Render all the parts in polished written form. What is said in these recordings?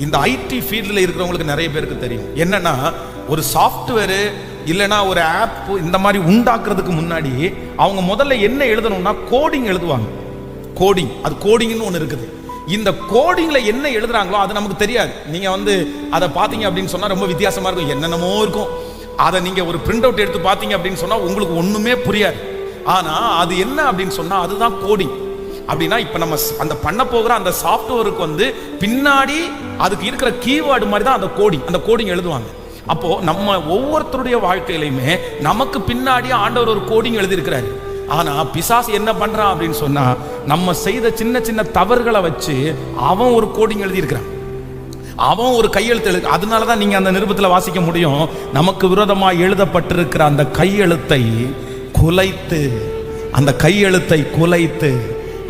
இந்த ஐடி ஃபீல்டில் இருக்கிறவங்களுக்கு நிறைய பேருக்கு தெரியும். என்னன்னா, ஒரு சாஃப்ட்வேரு இல்லைன்னா ஒரு ஆப் இந்த மாதிரி உண்டாக்குறதுக்கு முன்னாடி அவங்க முதல்ல என்ன எழுதணும்னா கோடிங் எழுதுவாங்க. கோடிங், அது கோடிங்னு ஒன்று இருக்குது. இந்த கோடிங்ல என்ன எழுதுறாங்களோ அது நமக்கு தெரியாது. நீங்க அதை பார்த்தீங்க அப்படின்னு சொன்னா ரொம்ப வித்தியாசமா இருக்கும், என்னென்னமோ இருக்கும். அதை நீங்க ஒரு பிரிண்ட் அவுட் எடுத்து பார்த்தீங்க அப்படின்னு சொன்னா உங்களுக்கு ஒண்ணுமே புரியாது. ஆனா அது என்ன அப்படின்னு சொன்னா அதுதான் கோடிங். அப்படின்னா இப்ப நம்ம அந்த பண்ண போகிற அந்த சாஃப்ட்வேருக்கு பின்னாடி அதுக்கு இருக்கிற கீவேர்டு மாதிரி தான் அந்த கோடிங் எழுதுவாங்க. அப்போ நம்ம ஒவ்வொருத்தருடைய வாழ்க்கையிலுமே நமக்கு பின்னாடி ஆண்டவர் ஒரு கோடிங் எழுதி இருக்கிறாரு. ஆனா பிசாசு என்ன பண்றான் அப்படின்னு சொன்னா, நம்ம செய்த சின்ன சின்ன தவறுகளை வச்சு அவன் ஒரு கோடிங் எழுதி இருக்கிறான், அவன் ஒரு கையெழுத்து. அதனாலதான் நீங்க அந்த நிருபத்தில் வாசிக்க முடியும், நமக்கு விரோதமாக எழுதப்பட்டிருக்கிற அந்த கையெழுத்தை குலைத்து, அந்த கையெழுத்தை குலைத்து.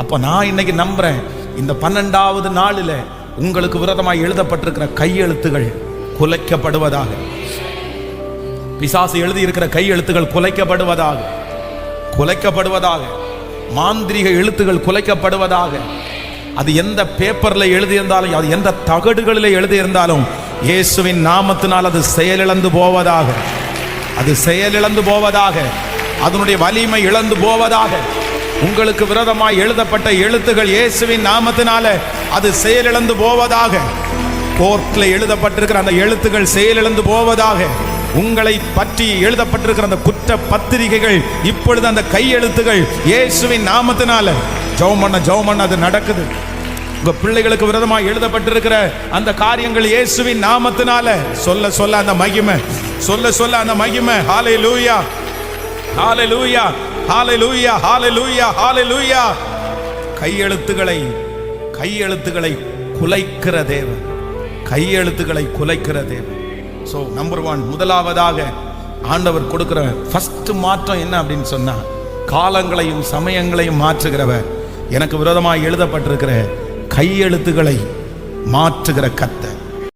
அப்ப நான் இன்னைக்கு நம்புறேன், இந்த 12வது நாளில் உங்களுக்கு விரோதமாக எழுதப்பட்டிருக்கிற கையெழுத்துகள் குலைக்கப்படுவதாக. பிசாசு எழுதி இருக்கிற கையெழுத்துகள் குலைக்கப்படுவதாக, குலைக்கப்படுவதாக. மாந்திரிக எழுத்துகள் குலைக்கப்படுவதாக. அது எந்த பேப்பர்ல எழுதியிருந்தாலும், அது எந்த தகடுகளில் எழுதியிருந்தாலும், இயேசுவின் நாமத்தினால் அது செயலிழந்து போவதாக. அது செயலிழந்து போவதாக. அதனுடைய வலிமை இழந்து போவதாக. உங்களுக்கு விரோதமாய் எழுதப்பட்ட எழுத்துகள் இயேசுவின் நாமத்தினால அது செயலிழந்து போவதாக. கோர்ட்ல எழுதப்பட்டிருக்கிற அந்த எழுத்துக்கள் செயலிழந்து போவதாக. உங்களை பற்றி எழுதப்பட்டிருக்கிற அந்த குற்ற பத்திரிகைகள் இப்பொழுது அந்த கையெழுத்துகள் இயேசுவின் நாமத்தினால ஜெபம் பண்ண அது நடக்குது. உங்க பிள்ளைகளுக்கு விரோதமாக எழுதப்பட்டிருக்கிற அந்த காரியங்கள் இயேசுவின் நாமத்தினால சொல்ல அந்த மகிமை, சொல்ல அந்த மகிமை. ஹல்லேலூயா, ஹல்லேலூயா, ஹல்லேலூயா, ஹல்லேலூயா, ஹல்லேலூயா. கையெழுத்துக்களை குலைக்கிற தேவன், கையெழுத்துக்களை குலைக்கிற தேவன். ஸோ நம்பர் 1, முதலாவதாக ஆண்டவர் கொடுக்கிற ஃபர்ஸ்ட் மாற்றம் என்ன அப்படின்னு சொன்னா, காலங்களையும் சமயங்களையும் மாற்றுகிறவர். எனக்கு விரோதமாக எழுதப்பட்டிருக்கிற கையெழுத்துக்களை மாற்றுகிற கர்த்தர்.